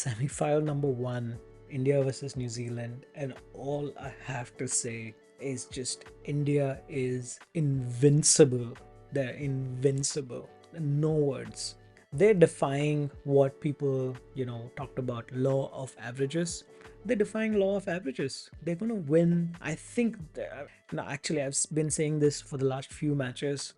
Semi-final number one, India versus New Zealand, and all I have to say is just India is invincible. They're invincible. No words. They're defying what people, talked about law of averages. They're defying law of averages. They're gonna win. I think. No, actually, I've been saying this for the last few matches.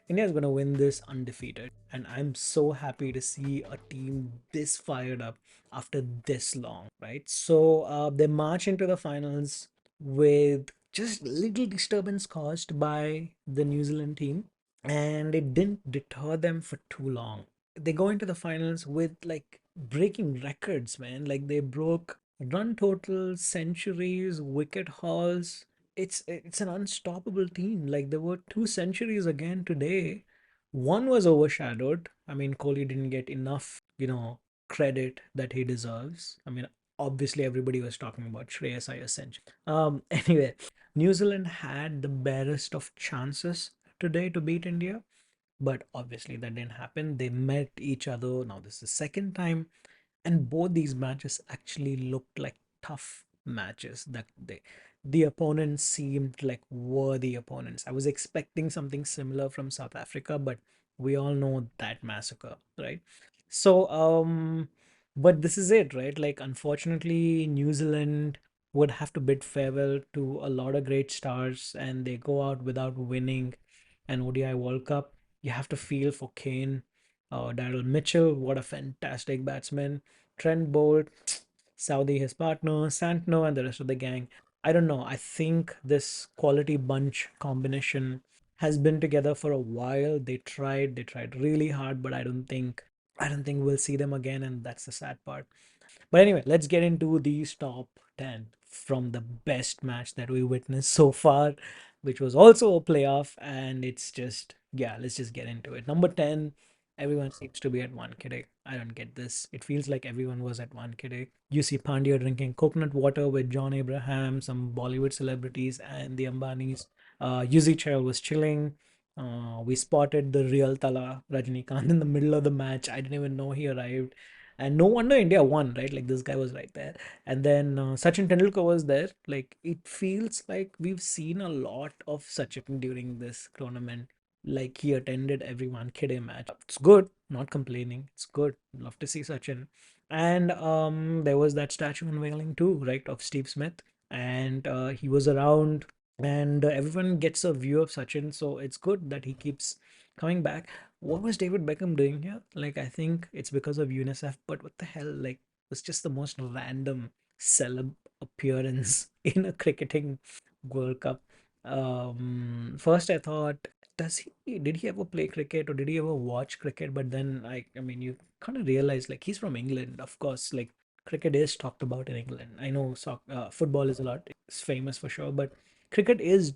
India is going to win this undefeated. And I'm so happy to see a team this fired up after this long, right? So they march into the finals with just little disturbance caused by the New Zealand team, and it didn't deter them for too long. They go into the finals with like breaking records, man. Like they broke run totals, centuries, wicket hauls. It's an unstoppable team. Like there were two centuries again today. One was overshadowed. I mean, Kohli didn't get enough, credit that he deserves. I mean, obviously everybody was talking about Shreyas Iyer's century. Anyway, New Zealand had the barest of chances today to beat India, but obviously that didn't happen. They met each other. Now this is the second time, and both these matches actually looked like tough matches. That the opponents seemed like worthy opponents. I was expecting something similar from South Africa, but we all know that massacre, right? So but this is it, right? Like unfortunately New Zealand would have to bid farewell to a lot of great stars, and they go out without winning an ODI World Cup. You have to feel for Kane, Daryl Mitchell, what a fantastic batsman. Trent Bolt, Saudi, his partner, Santno, and the rest of the gang. I don't know. I think this quality bunch combination has been together for a while. They tried really hard, but I don't think we'll see them again, and that's the sad part. But anyway, let's get into these top 10 from the best match that we witnessed so far, which was also a playoff. And it's just, yeah, let's just get into it. Number 10, everyone seems to be at one kiddick. I don't get this. It feels like everyone was at one kiddick. You see Pandya drinking coconut water with John Abraham, some Bollywood celebrities, and the Ambanis. Yuzi Chahal was chilling. We spotted the real Tala Rajnikant in the middle of the match. I didn't even know he arrived, and no wonder India won, right? Like this guy was right there. And then Sachin Tendulkar was there. Like it feels like we've seen a lot of Sachin during this tournament. Like he attended every one kidday match. It's good, not complaining. It's good. Love to see Sachin. And there was that statue unveiling too, right, of Steve Smith, and he was around, and everyone gets a view of Sachin. So it's good that he keeps coming back. What was David Beckham doing here? Like, I think it's because of UNICEF, but what the hell? Like, it's just the most random celeb appearance in a cricketing World Cup. First I thought, did he ever play cricket or did he ever watch cricket? But then I mean, you kind of realize like he's from England, of course. Like, cricket is talked about in England. I know football is a lot, it's famous for sure, but cricket is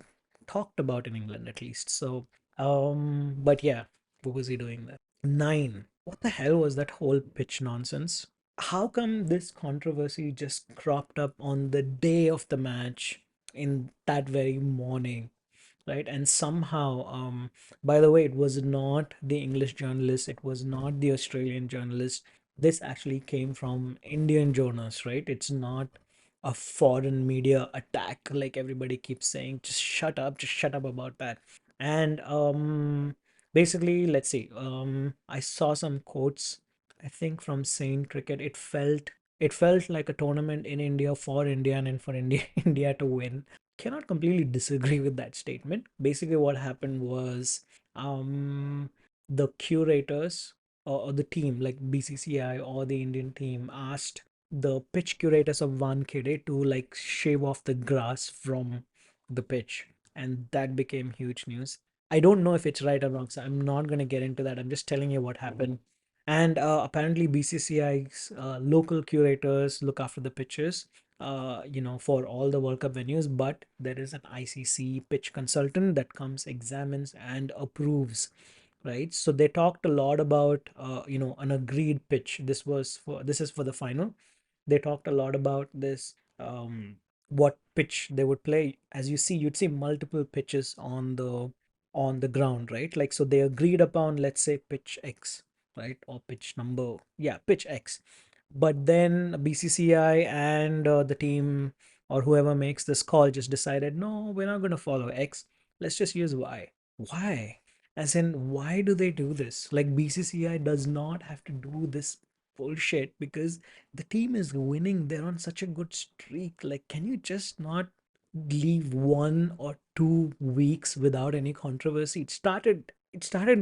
talked about in England at least. So, but yeah, what was he doing there? Nine. What the hell was that whole pitch nonsense? How come this controversy just cropped up on the day of the match in that very morning, right? And somehow, by the way, it was not the English journalist, it was not the Australian journalist. This actually came from Indian journalists, right? It's not a foreign media attack like everybody keeps saying. Just shut up about that. And basically, let's see. I saw some quotes, I think from Saint Cricket. It felt like a tournament in India for India and for India India to win. Cannot completely disagree with that statement. Basically, what happened was um the curators, or the team like BCCI or the Indian team, asked the pitch curators of Wankhede to like shave off the grass from the pitch, and that became huge news. I don't know if it's right or wrong, so I'm not going to get into that. I'm just telling you what happened. And apparently BCCI's local curators look after the pitches, for all the World Cup venues, but there is an ICC pitch consultant that comes, examines, and approves, right? So they talked a lot about, an agreed pitch. This is for the final. They talked a lot about this, what pitch they would play. As you'd see multiple pitches on the ground, right? Like, so they agreed upon, let's say, pitch X, right? Or pitch number, yeah, pitch X. But then BCCI and the team or whoever makes this call just decided, no, we're not going to follow X. Let's just use Y. Why? As in, why do they do this? Like, BCCI does not have to do this bullshit because the team is winning. They're on such a good streak. Like, can you just not leave 1 or 2 weeks without any controversy? It started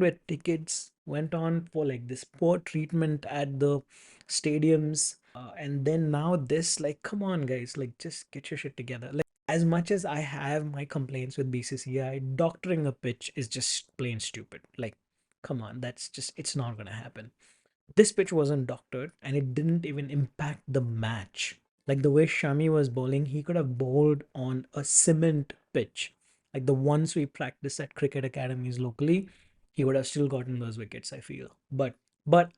with tickets, went on for like this poor treatment at the stadiums, and then now this. Like, come on, guys, like, just get your shit together. Like, as much as I have my complaints with BCCI, doctoring a pitch is just plain stupid. Like, come on, that's just, it's not gonna happen. This pitch wasn't doctored and it didn't even impact the match. Like the way Shami was bowling, he could have bowled on a cement pitch. Like the ones we practice at cricket academies locally, he would have still gotten those wickets, I feel. But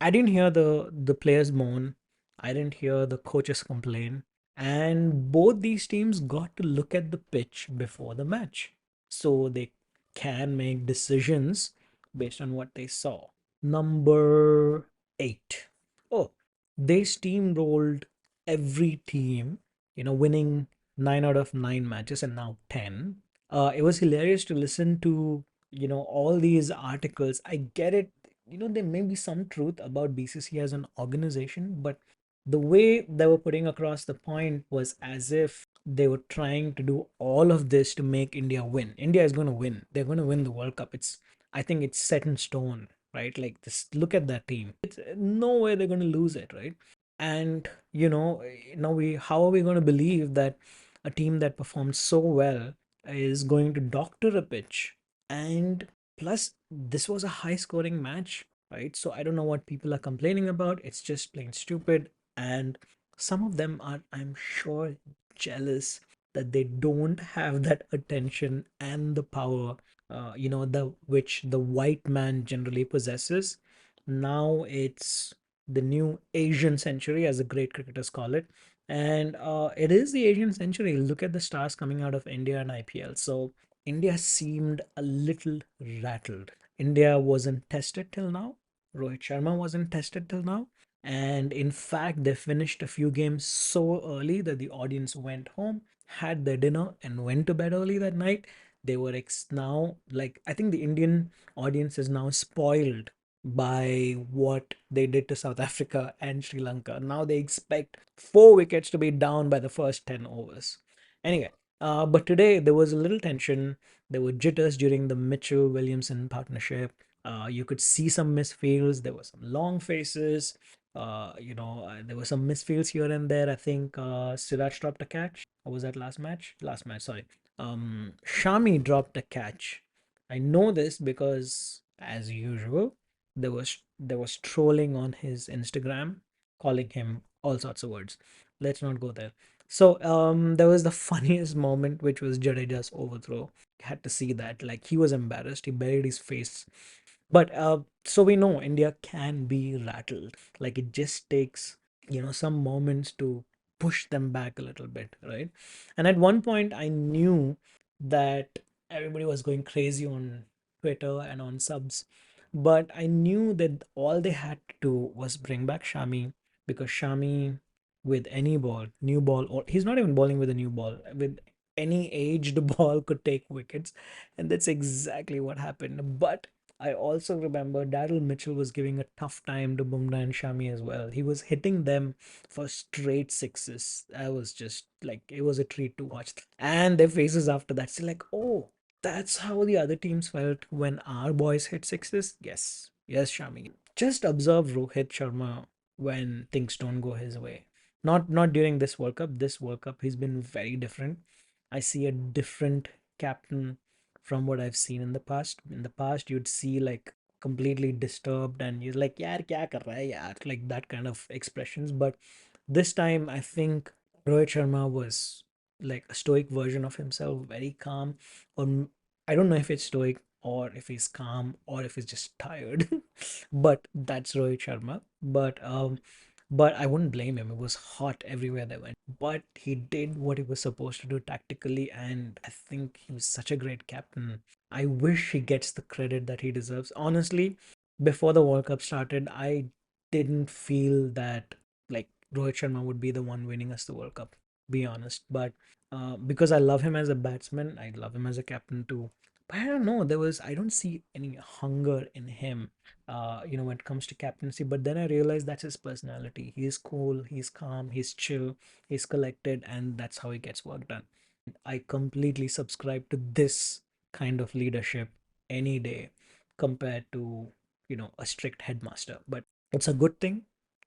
I didn't hear the players moan. I didn't hear the coaches complain. And both these teams got to look at the pitch before the match. So they can make decisions based on what they saw. Number 8. Oh, they steamrolled every team, winning 9 out of 9 matches and now 10. It was hilarious to listen to, all these articles. I get it. There may be some truth about BCC as an organization, but the way they were putting across the point was as if they were trying to do all of this to make India win. India is going to win. They're going to win the World Cup. I think it's set in stone, right? Like, this, look at that team. It's no way they're going to lose it, right? And now how are we going to believe that a team that performed so well is going to doctor a pitch? And plus, this was a high scoring match, right? So I don't know what people are complaining about. It's just plain stupid. And some of them are, I'm sure, jealous that they don't have that attention and the power, the which the white man generally possesses. Now it's the new Asian century, as the great cricketers call it. And it is the Asian century. Look at the stars coming out of India and IPL. So India seemed a little rattled. India wasn't tested till now. Rohit Sharma wasn't tested till now. And in fact, they finished a few games so early that the audience went home, had their dinner, and went to bed early that night. They were now, like, I think the Indian audience is now spoiled by what they did to South Africa and Sri Lanka. Now they expect 4 wickets to be down by the first 10 overs. Anyway, but today there was a little tension. There were jitters during the Mitchell Williamson partnership. You could see some misfields. There were some long faces. There were some misfields here and there. I think Siraj dropped a catch. Or was that last match? Last match, sorry. Shami dropped a catch. I know this because, as usual, there was trolling on his Instagram, calling him all sorts of words. Let's not go there. So there was the funniest moment, which was Jadeja's overthrow. Had to see that. Like, he was embarrassed. He buried his face. But so we know India can be rattled. Like, it just takes, some moments to push them back a little bit, right? And at one point, I knew that everybody was going crazy on Twitter and on subs, but I knew that all they had to do was bring back Shami, because Shami, with any ball, new ball, or he's not even bowling with a new ball, with any aged ball, could take wickets, and that's exactly what happened. But I also remember Daryl Mitchell was giving a tough time to Bumrah and Shami as well. He was hitting them for straight sixes. I was just like, it was a treat to watch. And their faces after that, still like, oh, that's how the other teams felt when our boys hit sixes. Yes, yes, Shami. Just observe Rohit Sharma when things don't go his way. Not during this World Cup. This World Cup, he's been very different. I see a different captain from what I've seen in the past. In the past, you'd see like completely disturbed and you're like, yaar, kya kar raha hai, yaar? Like that kind of expressions. But this time, I think Rohit Sharma was like a stoic version of himself, very calm. I don't know if it's stoic or if he's calm or if he's just tired. But that's Rohit Sharma. But I wouldn't blame him. It was hot everywhere they went. But he did what he was supposed to do tactically, and I think he was such a great captain. I wish he gets the credit that he deserves. Honestly, before the World Cup started, I didn't feel that, like, Rohit Sharma would be the one winning us the World Cup, be honest. But because I love him as a batsman, I love him as a captain too. But I don't know, I don't see any hunger in him, when it comes to captaincy. But then I realized that's his personality. He's cool, he's calm, he's chill, he's collected, and that's how he gets work done. I completely subscribe to this kind of leadership any day compared to, a strict headmaster. But it's a good thing.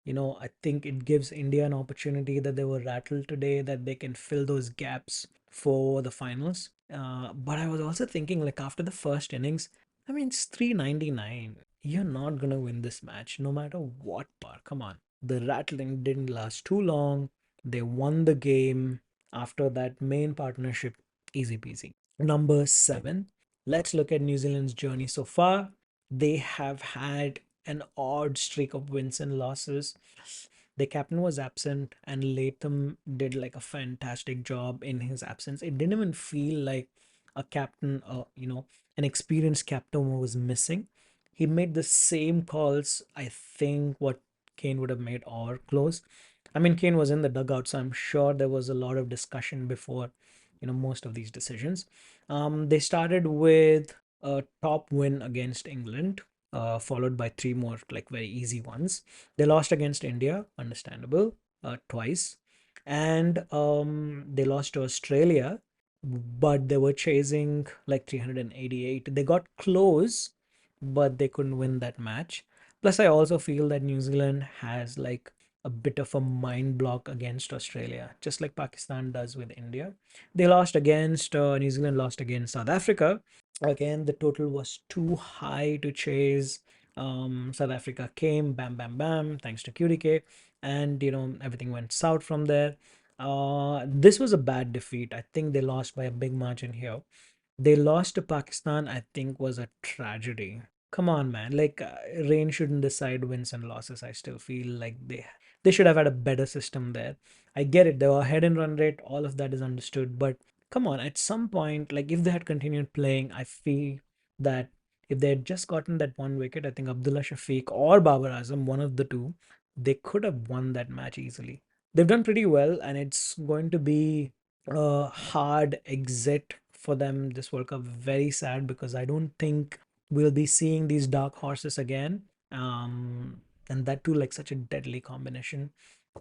I think it gives India an opportunity that they were rattled today, that they can fill those gaps for the finals. But I was also thinking, like, after the first innings, I mean, it's 399. You're not going to win this match no matter what part. Come on. The rattling didn't last too long. They won the game after that main partnership. Easy peasy. Number seven, let's look at New Zealand's journey so far. They have had an odd streak of wins and losses. The captain was absent, and Latham did like a fantastic job in his absence. It didn't even feel like a captain, an experienced captain was missing. He made the same calls, I think, what Kane would have made or close. I mean, Kane was in the dugout, so I'm sure there was a lot of discussion before, most of these decisions. They started with a top win against England, followed by three more like very easy ones. They lost against India, understandable, twice, and they lost to Australia, but they were chasing like 388. They got close, but they couldn't win that match. Plus, I also feel that New Zealand has like a bit of a mind block against Australia, just like Pakistan does with India. They lost against New Zealand lost against South Africa. Again, the total was too high to chase. South Africa came, bam, bam, bam, thanks to QDK, and everything went south from there. This was a bad defeat. I think they lost by a big margin here. They lost to Pakistan, I think, was a tragedy. Come on, man. Like, rain shouldn't decide wins and losses. I still feel like they should have had a better system there. I get it. They were ahead in run rate. All of that is understood. But come on, at some point, like if they had continued playing, I feel that if they had just gotten that one wicket, I think Abdullah Shafiq or Babar Azam, one of the two, they could have won that match easily. They've done pretty well, and it's going to be a hard exit for them this World Cup. Very sad because I don't think we'll be seeing these dark horses again. And that too, like such a deadly combination.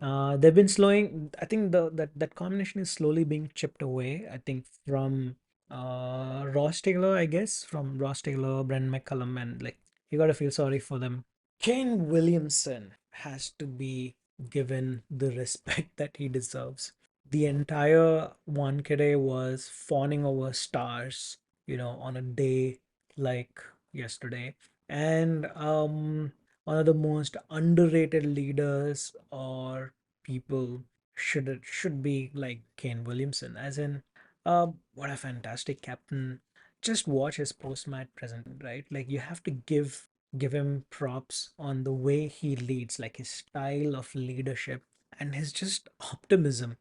They've been slowing. I think that combination is slowly being chipped away. I think from Ross Taylor, I guess, from Ross Taylor, Brendan McCullum, and like you gotta feel sorry for them. Kane Williamson has to be given the respect that he deserves. The entire Wankhede was fawning over stars, on a day like yesterday. And one of the most underrated leaders or people should be like Kane Williamson, as in, what a fantastic captain. Just watch his post-match present, right? Like you have to give him props on the way he leads, like his style of leadership and his just optimism.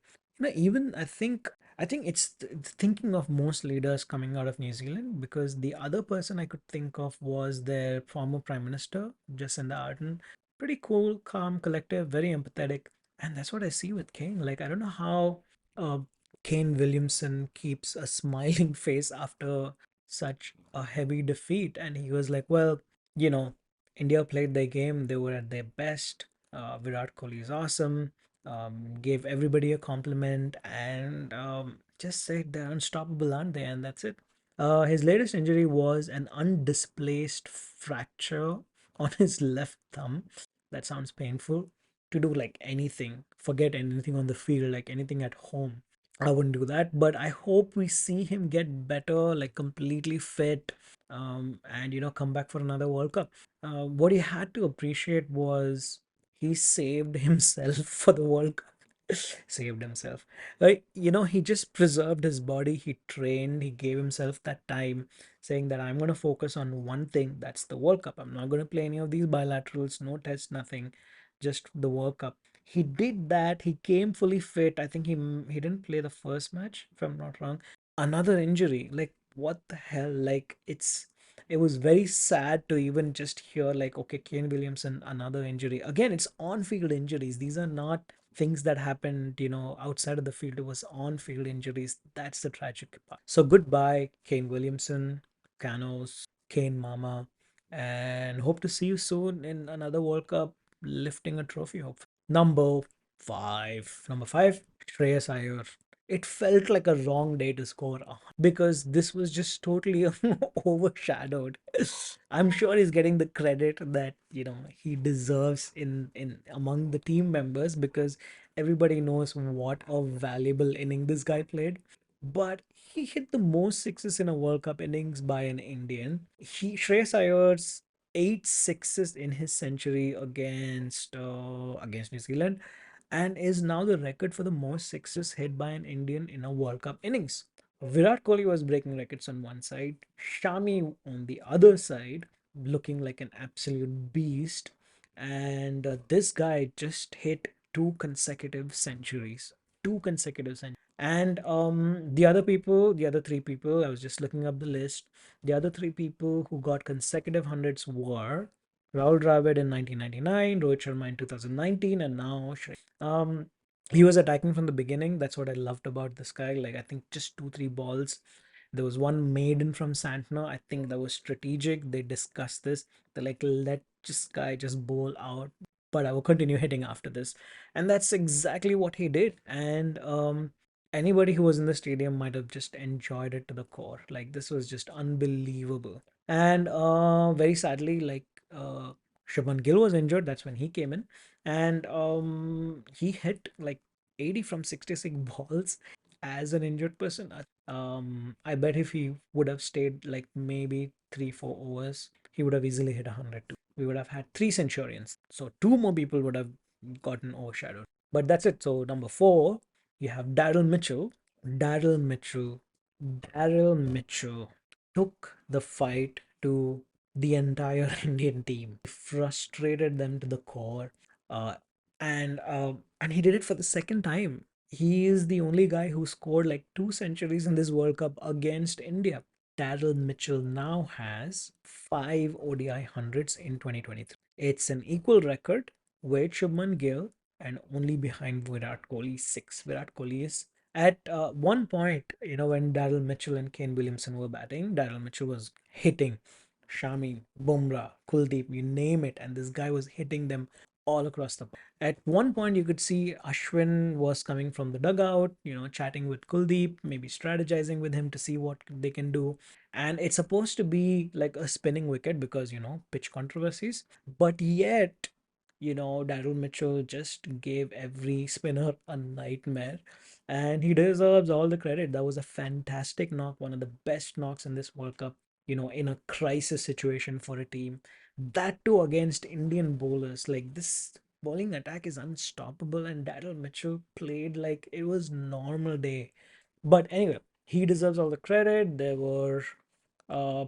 Even I think it's thinking of most leaders coming out of New Zealand, because the other person I could think of was their former prime minister, Jacinda Ardern. Pretty cool, calm, collective, very empathetic, and that's what I see with Kane. Like I don't know how uh, Kane Williamson keeps a smiling face after such a heavy defeat, and he was like, well, you know, India played their game, they were at their best. Virat Kohli is awesome. Gave everybody a compliment, and just said they're unstoppable, aren't they? And that's it. His latest injury was an undisplaced fracture on his left thumb. That sounds painful. To do like anything, forget anything on the field, like anything at home. I wouldn't do that, but I hope we see him get better, like completely fit, and come back for another World Cup. What he had to appreciate was he saved himself for the World Cup. Saved himself. Like, he just preserved his body. He trained, he gave himself that time, saying that I'm going to focus on one thing, that's the World Cup. I'm not going to play any of these bilaterals, no test, nothing, just the World Cup. He did that. He came fully fit. I think he didn't play the first match, if I'm not wrong. Another injury. Like, what the hell? Like, it was very sad to even just hear like, okay, Kane Williamson, another injury. Again, it's on-field injuries. These are not things that happened, outside of the field. It was on field injuries. That's the tragic part. So goodbye, Kane Williamson, Canos, Kane Mama, and hope to see you soon in another World Cup lifting a trophy, hopefully. Number five, Shreyas Iyer. It felt like a wrong day to score because this was just totally overshadowed. I'm sure he's getting the credit that he deserves in among the team members because everybody knows what a valuable inning this guy played. But he hit the most sixes in a World Cup innings by an Indian. Shreyas Iyer's 8 sixes in his century against New Zealand, and is now the record for the most sixes hit by an Indian in a World Cup innings. Virat Kohli was breaking records on one side, Shami on the other side, looking like an absolute beast. And this guy just hit two consecutive centuries. Two consecutive centuries. And the other three people, I was just looking up the list. The other three people who got consecutive hundreds were Rahul Dravid in 1999, Rohit Sharma in 2019, and now he was attacking from the beginning. That's what I loved about this guy. Like, I think just two, three balls. There was one maiden from Santner. I think that was strategic. They discussed this. They're like, let this guy just bowl out, but I will continue hitting after this. And that's exactly what he did. And anybody who was in the stadium might have just enjoyed it to the core. Like, this was just unbelievable. And very sadly, like, Shubman Gill was injured. That's when he came in, and he hit like 80 from 66 balls as an injured person. I bet if he would have stayed like maybe 3-4 overs, he would have easily hit 100 too. We would have had three centurions, so two more people would have gotten overshadowed. But that's it. So number four, you have Daryl Mitchell. Daryl Mitchell. Daryl Mitchell took the fight to the entire Indian team, frustrated them to the core, uh, and he did it for the second time. He is the only guy who scored like two centuries in this World Cup against India. Daryl Mitchell now has five ODI hundreds in 2023. It's an equal record with Shubman Gill and only behind Virat Kohli six. Virat Kohli is at one point, when Daryl Mitchell and Kane Williamson were batting, Daryl Mitchell was hitting Shami, Bumrah, Kuldeep, you name it, and this guy was hitting them all across the park. At one point, you could see Ashwin was coming from the dugout, chatting with Kuldeep, maybe strategizing with him to see what they can do. And it's supposed to be like a spinning wicket because, pitch controversies. But yet, Daryl Mitchell just gave every spinner a nightmare. And he deserves all the credit. That was a fantastic knock, one of the best knocks in this World Cup, in a crisis situation for a team. That too against Indian bowlers. Like, this bowling attack is unstoppable, and Daryl Mitchell played like it was normal day. But anyway, he deserves all the credit. There were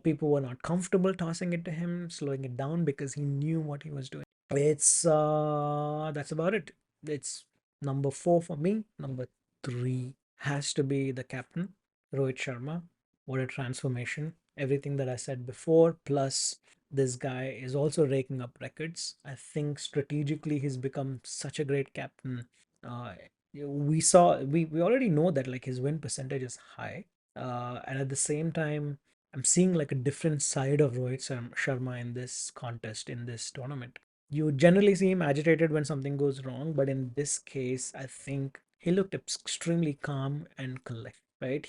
people were not comfortable tossing it to him, slowing it down because he knew what he was doing. It's That's about it. It's number four for me. Number three has to be the captain, Rohit Sharma. What a transformation. Everything that I said before, plus this guy is also raking up records. I think strategically he's become such a great captain. Uh, we already know that like his win percentage is high. And at the same time, I'm seeing like a different side of Rohit Sharma in this contest, in this tournament. You generally see him agitated when something goes wrong, but in this case, I think he looked extremely calm and collected. Right?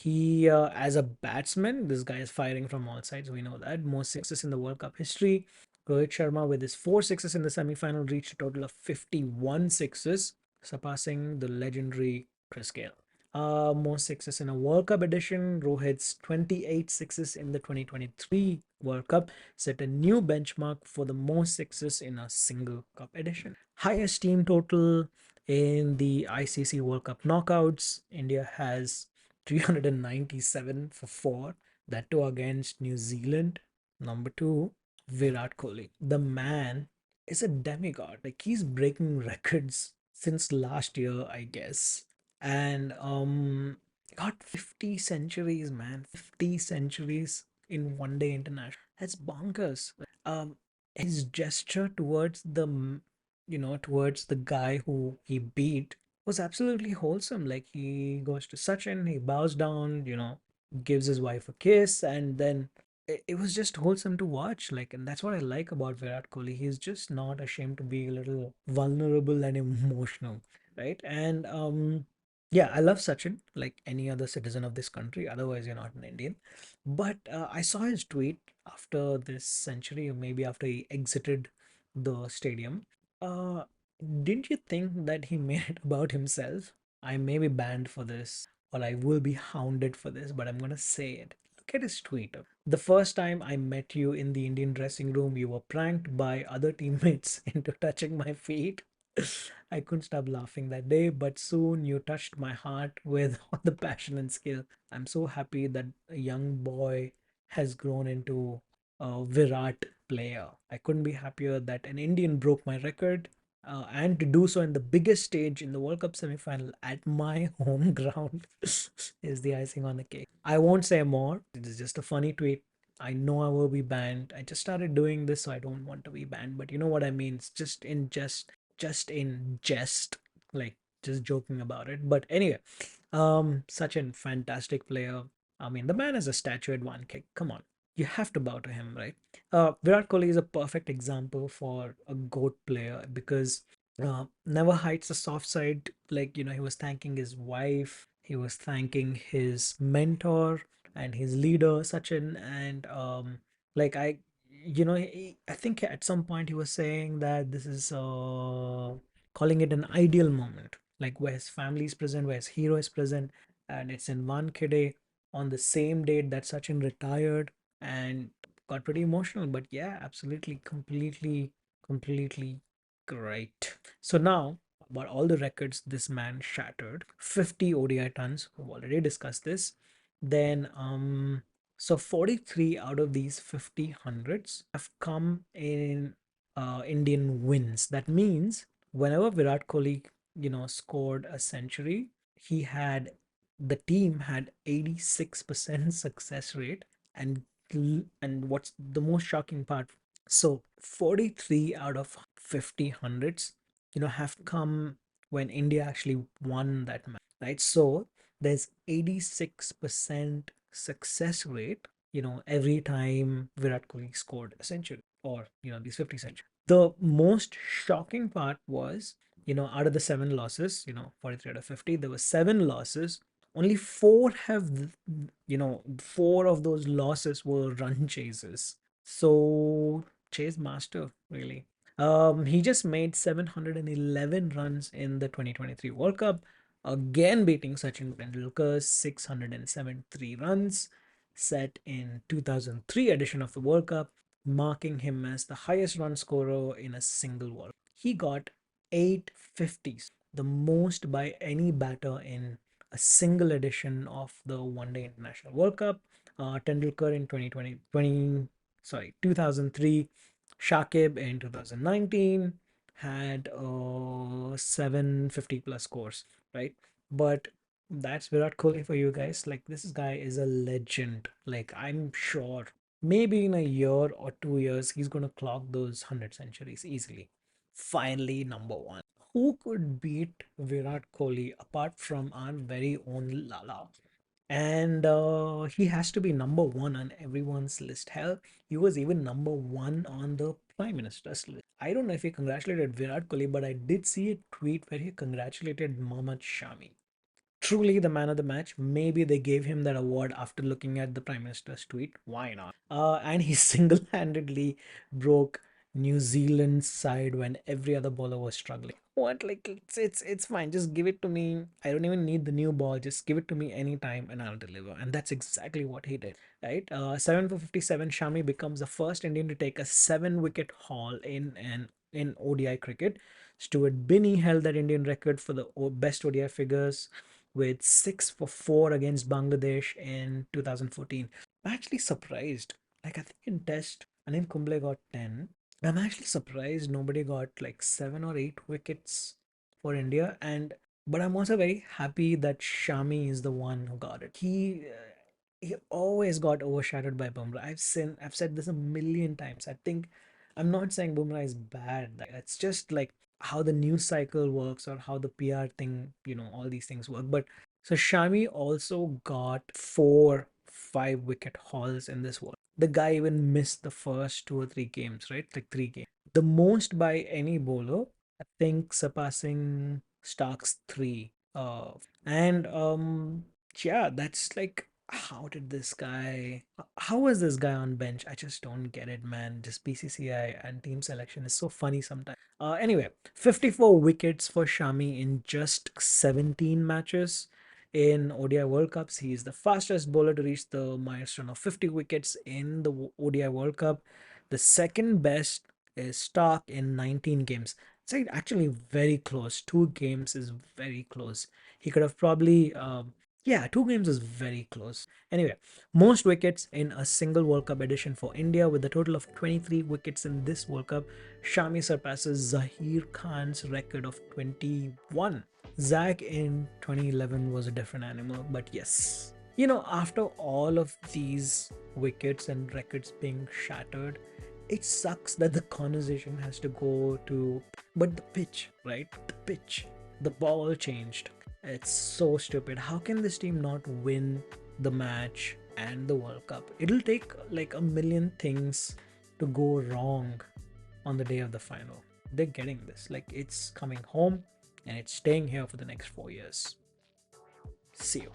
As a batsman, this guy is firing from all sides. We know that. Most sixes in the World Cup history. Rohit Sharma, with his four sixes in the semi-final, reached a total of 51 sixes, surpassing the legendary Chris Gayle. Most sixes in a World Cup edition. Rohit's 28 sixes in the 2023 World Cup set a new benchmark for the most sixes in a single cup edition. Highest team total in the ICC World Cup knockouts. India has 397 for four. That too against New Zealand. Number two, Virat Kohli. The man is a demigod. Like, he's breaking records since last year, I guess. And got 50 centuries, man. 50 centuries in one day international. That's bonkers. His gesture towards towards the guy who he beat was absolutely wholesome. Like he goes to Sachin, he bows down, gives his wife a kiss, and then it was just wholesome to watch. Like, and that's what I like about Virat Kohli. He's just not ashamed to be a little vulnerable and emotional, right? And yeah, I love Sachin like any other citizen of this country. Otherwise, you're not an Indian. But I saw his tweet after this century, or maybe after he exited the stadium. Uh, didn't you think that he made it about himself? I may be banned for this, or I will be hounded for this, but I'm gonna say it. Look at his tweet. The first time I met you in the Indian dressing room, you were pranked by other teammates into touching my feet. I couldn't stop laughing that day, but soon you touched my heart with all the passion and skill. I'm so happy that a young boy has grown into a Virat player. I couldn't be happier that an Indian broke my record, and to do so in the biggest stage in the World Cup semi-final at my home ground is the icing on the cake. I won't say more. It is just a funny tweet. I know I will be banned. I just started doing this, so I don't want to be banned. But you know what I mean. It's just in jest, like just joking about it. But anyway, such a fantastic player. I mean, the man is a statue at 1K. Come on, you have to bow to him, right? Virat Kohli is a perfect example for a GOAT player because never hides the soft side. Like, he was thanking his wife, he was thanking his mentor and his leader, Sachin. And like, I think at some point he was saying that this is calling it an ideal moment, like where his family is present, where his hero is present, and it's in 1K day on the same date that Sachin retired. And got pretty emotional. But yeah, absolutely, completely great. So now about all the records this man shattered: 50 ODI tons. We've already discussed this. Then so 43 out of these 50 hundreds have come in Indian wins. That means whenever Virat Kohli, scored a century, he had the team had 86% success rate. And what's the most shocking part, so 43 out of 50 hundreds, have come when India actually won that match, right? So there's 86% success rate, every time Virat Kohli scored a century, or, these 50 centuries. The most shocking part was, out of the seven losses, 43 out of 50, there were seven losses. Only four of those losses were run chases. So chase master, really. He just made 711 runs in the 2023 World Cup, again beating Sachin Tendulkar's 673 runs set in 2003 edition of the World Cup, marking him as the highest run scorer in a single World Cup. He got 850s, the most by any batter in a single edition of the One Day International World Cup. Tendulkar in 2003, Shakib in 2019 had 750 plus scores, right? But that's Virat Kohli for you guys. Like, this guy is a legend. Like, I'm sure maybe in a year or 2 years, he's going to clock those 100 centuries easily. Finally, number one. Who could beat Virat Kohli apart from our very own Lala? And he has to be number one on everyone's list. Hell, he was even number one on the Prime Minister's list. I don't know if he congratulated Virat Kohli, but I did see a tweet where he congratulated Mohammad Shami, truly the man of the match. Maybe they gave him that award after looking at the Prime Minister's tweet. Why not? And he single handedly broke New Zealand's side when every other bowler was struggling. What? Like, it's fine. Just give it to me. I don't even need the new ball. Just give it to me anytime and I'll deliver. And that's exactly what he did. Right? 7 for 57, Shami becomes the first Indian to take a 7 wicket haul in ODI cricket. Stuart Binney held that Indian record for the best ODI figures with 6 for 4 against Bangladesh in 2014. I'm actually surprised. Like, I think in Test, Anil Kumble got 10. I'm actually surprised nobody got like 7 or 8 wickets for India. But I'm also very happy that Shami is the one who got it. He always got overshadowed by Bumrah. I've said this a million times. I think I'm not saying Bumrah is bad. It's just like how the news cycle works or how the PR thing, all these things work. But so Shami also got 5 wicket hauls in this world. The guy even missed the first 2 or 3 games, right? Like 3 games. The most by any bowler, I think surpassing Stark's three. And yeah, that's like, how did this guy, how was this guy on bench? I just don't get it, man. Just BCCI and team selection is so funny sometimes. Anyway, 54 wickets for Shami in just 17 matches in ODI World Cups. He is the fastest bowler to reach the milestone of 50 wickets in the ODI World Cup. The second best is Stark in 19 games. It's like actually very close. 2 games is very close. He could have probably, yeah, 2 games is very close. Anyway, most wickets in a single World Cup edition for India with a total of 23 wickets in this World Cup. Shami surpasses Zahir Khan's record of 21. Zach in 2011 was a different animal, but yes. After all of these wickets and records being shattered, it sucks that the conversation has to go to, but the pitch, right? The pitch, the ball changed. It's so stupid. How can this team not win the match and the World Cup? It'll take like a million things to go wrong on the day of the final. They're getting this. Like, it's coming home and it's staying here for the next 4 years. See you.